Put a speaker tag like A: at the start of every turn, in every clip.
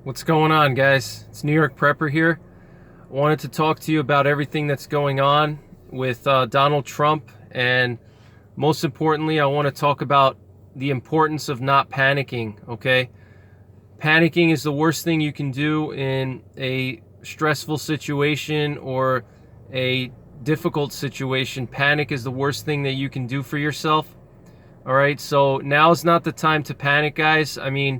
A: What's going on, guys? It's NYPrepper here. I wanted to talk to you about everything that's going on with Donald Trump, and most importantly, I want to talk about the importance of not panicking, okay? Panicking is the worst thing you can do in a stressful situation or a difficult situation. Panic is the worst thing that you can do for yourself. All right, so now is not the time to panic, guys. I mean,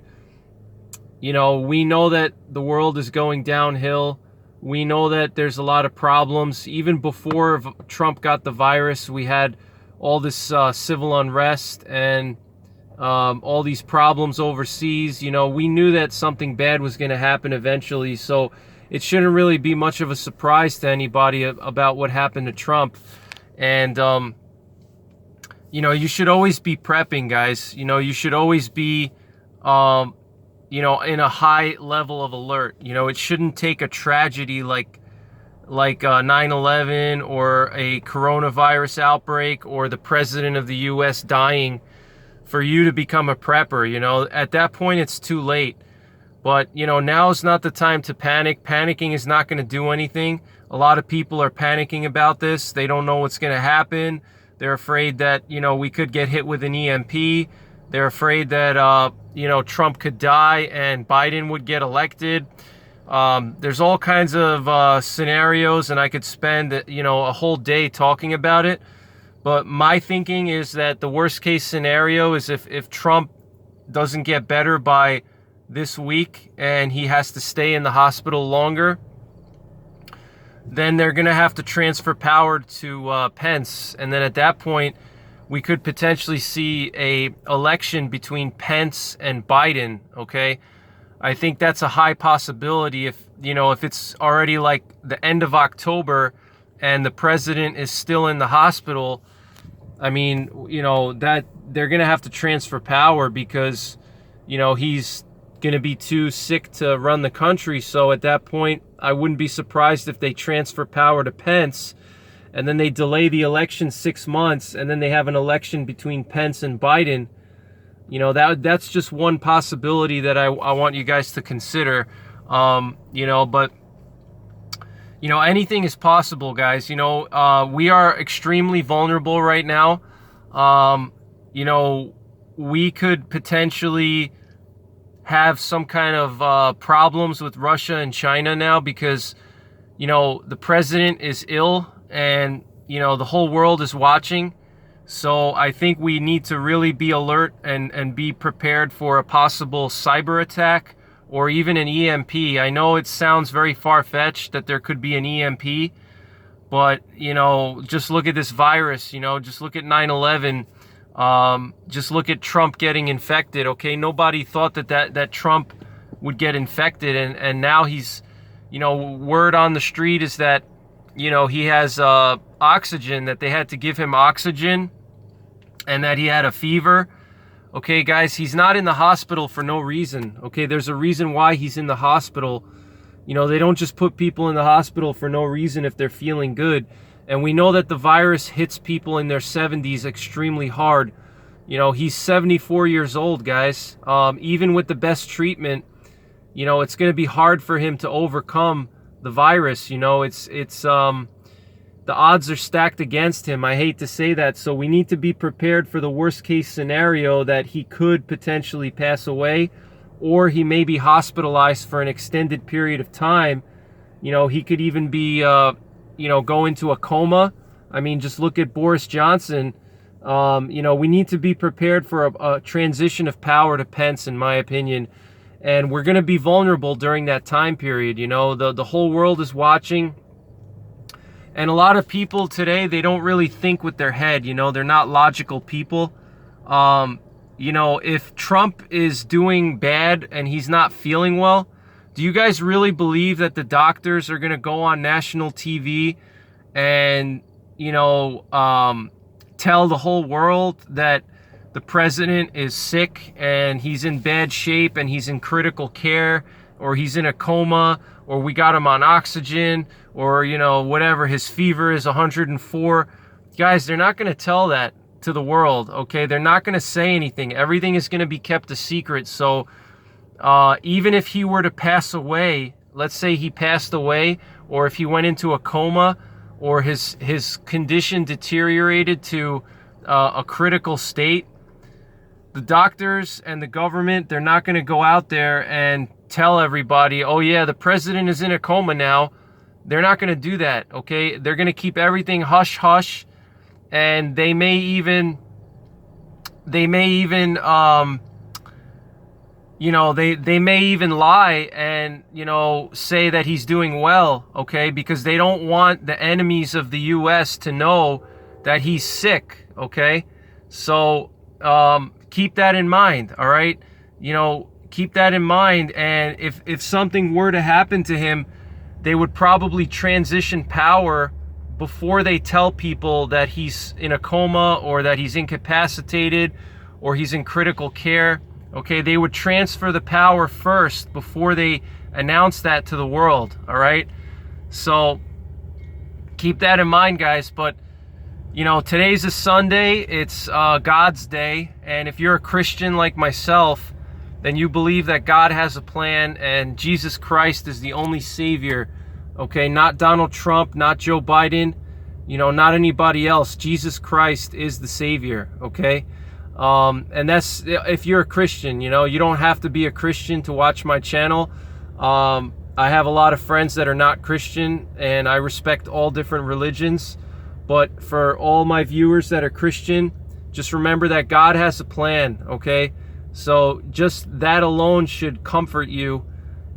A: we know that the world is going downhill. We know that there's a lot of problems. Even before Trump got the virus, we had all this civil unrest and all these problems overseas. We knew that something bad was going to happen eventually, so it shouldn't really be much of a surprise to anybody about what happened to Trump. And, you should always be prepping, guys. You should always be, in a high level of alert. It shouldn't take a tragedy like 9/11 or a coronavirus outbreak or the president of the U.S. dying for you to become a prepper. At that point, it's too late. But, now is not the time to panic. Panicking is not going to do anything. A lot of people are panicking about this. They don't know what's going to happen. They're afraid that, we could get hit with an EMP. They're afraid that, Trump could die and Biden would get elected. There's all kinds of scenarios, and I could spend, a whole day talking about it. But my thinking is that the worst case scenario is if Trump doesn't get better by this week and he has to stay in the hospital longer, then they're going to have to transfer power to Pence. And then at that point, we could potentially see a election between Pence and Biden, okay? I think that's a high possibility if it's already like the end of October and the president is still in the hospital. I mean, that they're going to have to transfer power because, he's going to be too sick to run the country. So at that point, I wouldn't be surprised if they transfer power to Pence, and then they delay the election 6 months, and then they have an election between Pence and Biden. That's just one possibility that I want you guys to consider. But anything is possible, guys. We are extremely vulnerable right now. We could potentially have some kind of problems with Russia and China now because, the president is ill and, the whole world is watching. So I think we need to really be alert and be prepared for a possible cyber attack or even an EMP. I know it sounds very far-fetched that there could be an EMP, but, just look at this virus, just look at 9/11. Just look at Trump getting infected, okay? Nobody thought that Trump would get infected, and now he's, word on the street is that, he has oxygen, that they had to give him oxygen, and that he had a fever. Okay, guys, he's not in the hospital for no reason, okay? There's a reason why he's in the hospital. They don't just put people in the hospital for no reason if they're feeling good. And we know that the virus hits people in their 70s extremely hard. He's 74 years old, guys. Even with the best treatment, it's going to be hard for him to overcome the virus. The odds are stacked against him. I hate to say that. So we need to be prepared for the worst case scenario that he could potentially pass away, or he may be hospitalized for an extended period of time. He could even be, go into a coma. I mean, just look at Boris Johnson. We need to be prepared for a transition of power to Pence, in my opinion. And we're going to be vulnerable during that time period. The whole world is watching. And a lot of people today, they don't really think with their head. They're not logical people. If Trump is doing bad and he's not feeling well, do you guys really believe that the doctors are going to go on national TV and, tell the whole world that the president is sick and he's in bad shape and he's in critical care, or he's in a coma, or we got him on oxygen, or, whatever, his fever is 104. Guys, they're not going to tell that to the world, okay? They're not going to say anything. Everything is going to be kept a secret. So even if he were to pass away, let's say he passed away, or if he went into a coma, or his condition deteriorated to a critical state, the doctors and the government, they're not going to go out there and tell everybody, oh yeah, the president is in a coma now. They're not going to do that, okay? They're going to keep everything hush hush, and they may even they may even lie and, say that he's doing well, okay? Because they don't want the enemies of the U.S. to know that he's sick, okay? So keep that in mind, all right? Keep that in mind. And if something were to happen to him, they would probably transition power before they tell people that he's in a coma or that he's incapacitated or he's in critical care. Okay, they would transfer the power first before they announce that to the world, all right? So keep that in mind, guys. But, today's a Sunday. It's God's day. And if you're a Christian like myself, then you believe that God has a plan and Jesus Christ is the only Savior, okay? Not Donald Trump, not Joe Biden, not anybody else. Jesus Christ is the Savior, okay? And that's, if you're a Christian, you don't have to be a Christian to watch my channel. I have a lot of friends that are not Christian, and I respect all different religions. But for all my viewers that are Christian, just remember that God has a plan, okay? So just that alone should comfort you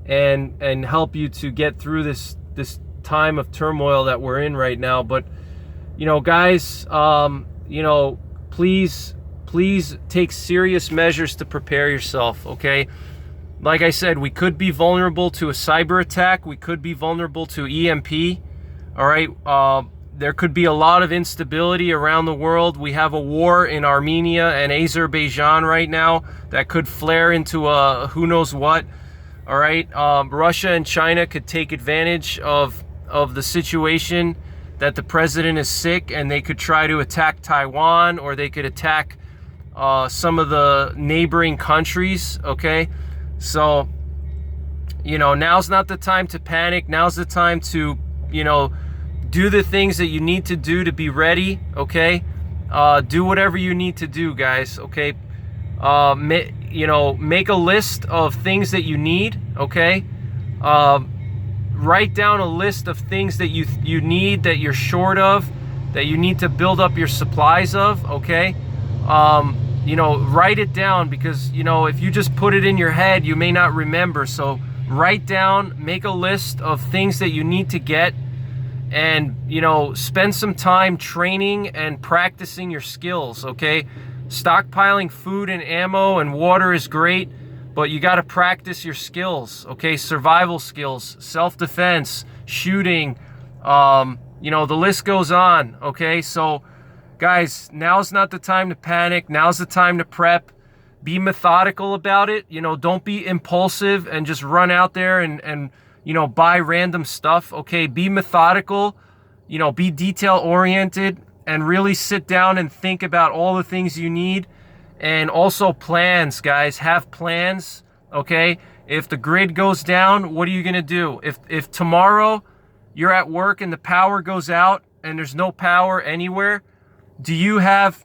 A: and help you to get through this time of turmoil that we're in right now. But, guys, please take serious measures to prepare yourself, okay? Like I said, we could be vulnerable to a cyber attack. We could be vulnerable to EMP, all right? There could be a lot of instability around the world. We have a war in Armenia and Azerbaijan right now that could flare into a who knows what, all right? Russia and China could take advantage of the situation that the president is sick, and they could try to attack Taiwan, or they could attack some of the neighboring countries, okay? So, now's not the time to panic. Now's the time to, do the things that you need to do to be ready, okay? Do whatever you need to do, guys, okay? Make a list of things that you need, okay? Write down a list of things that you need, that you're short of, that you need to build up your supplies of, okay? Write it down, because, if you just put it in your head, you may not remember. So write down, make a list of things that you need to get, and, spend some time training and practicing your skills, okay? Stockpiling food and ammo and water is great, but you got to practice your skills, okay? Survival skills, self-defense, shooting, the list goes on, okay? So, guys, now's not the time to panic. Now's the time to prep. Be methodical about it. Don't be impulsive and just run out there and buy random stuff, okay? Be methodical, be detail-oriented, and really sit down and think about all the things you need. And also plans, guys. Have plans, okay? If the grid goes down, what are you going to do? If tomorrow you're at work and the power goes out and there's no power anywhere, do you have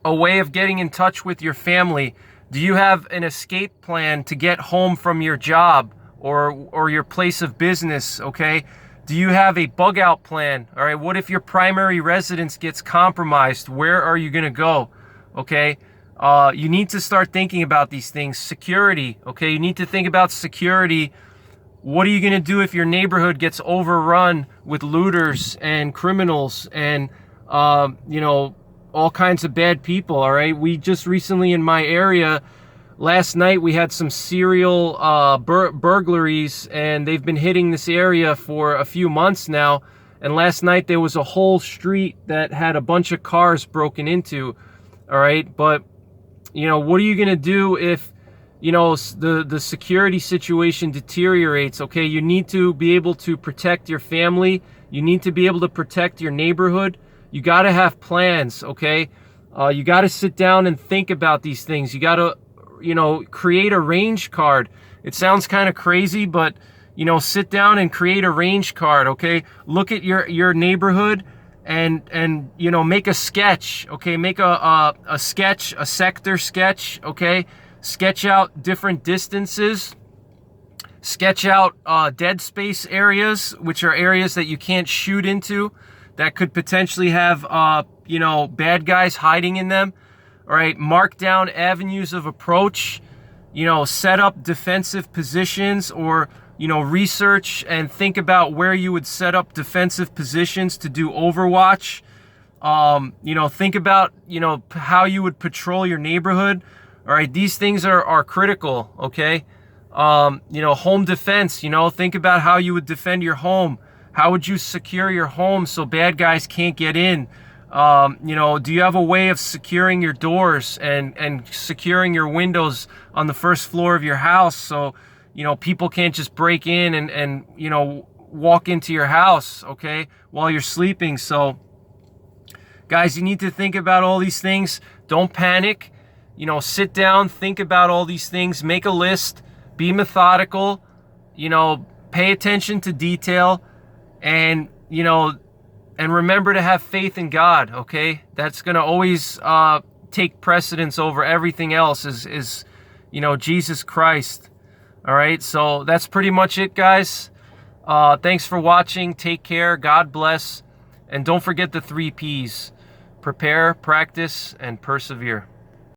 A: a way of getting in touch with your family? Do you have an escape plan to get home from your job or your place of business, okay? Do you have a bug out plan? All right, what if your primary residence gets compromised? Where are you going to go? Okay, you need to start thinking about these things. Security, okay? You need to think about security. What are you going to do if your neighborhood gets overrun with looters and criminals and, all kinds of bad people, all right? We just recently in my area, last night we had some serial burglaries, and they've been hitting this area for a few months now. And last night there was a whole street that had a bunch of cars broken into, all right? But, what are you going to do if, the security situation deteriorates, okay? You need to be able to protect your family. You need to be able to protect your neighborhood. You got to have plans, okay? You got to sit down and think about these things. You got to, you know, create a range card. It sounds kind of crazy, but, you know, sit down and create a range card, okay? Look at your neighborhood and you know, make a sketch, okay? Make a sketch, a sector sketch, okay? Sketch out different distances. Sketch out dead space areas, which are areas that you can't shoot into, that could potentially have, you know, bad guys hiding in them. All right, mark down avenues of approach, you know, set up defensive positions, or, you know, research and think about where you would set up defensive positions to do overwatch. You know, think about, you know, how you would patrol your neighborhood. All right, these things are critical, okay? You know, home defense, you know, think about how you would defend your home. How would you secure your home so bad guys can't get in? You know, do you have a way of securing your doors and securing your windows on the first floor of your house so, you know, people can't just break in and you know, walk into your house, okay, while you're sleeping? So, guys, you need to think about all these things. Don't panic. You know, sit down, think about all these things, make a list, be methodical, you know, pay attention to detail, and, you know, and remember to have faith in God, okay? That's going to always take precedence over everything else, is, you know, Jesus Christ. All right, so that's pretty much it, guys. Thanks for watching. Take care. God bless. And don't forget the 3 Ps. Prepare, practice, and persevere.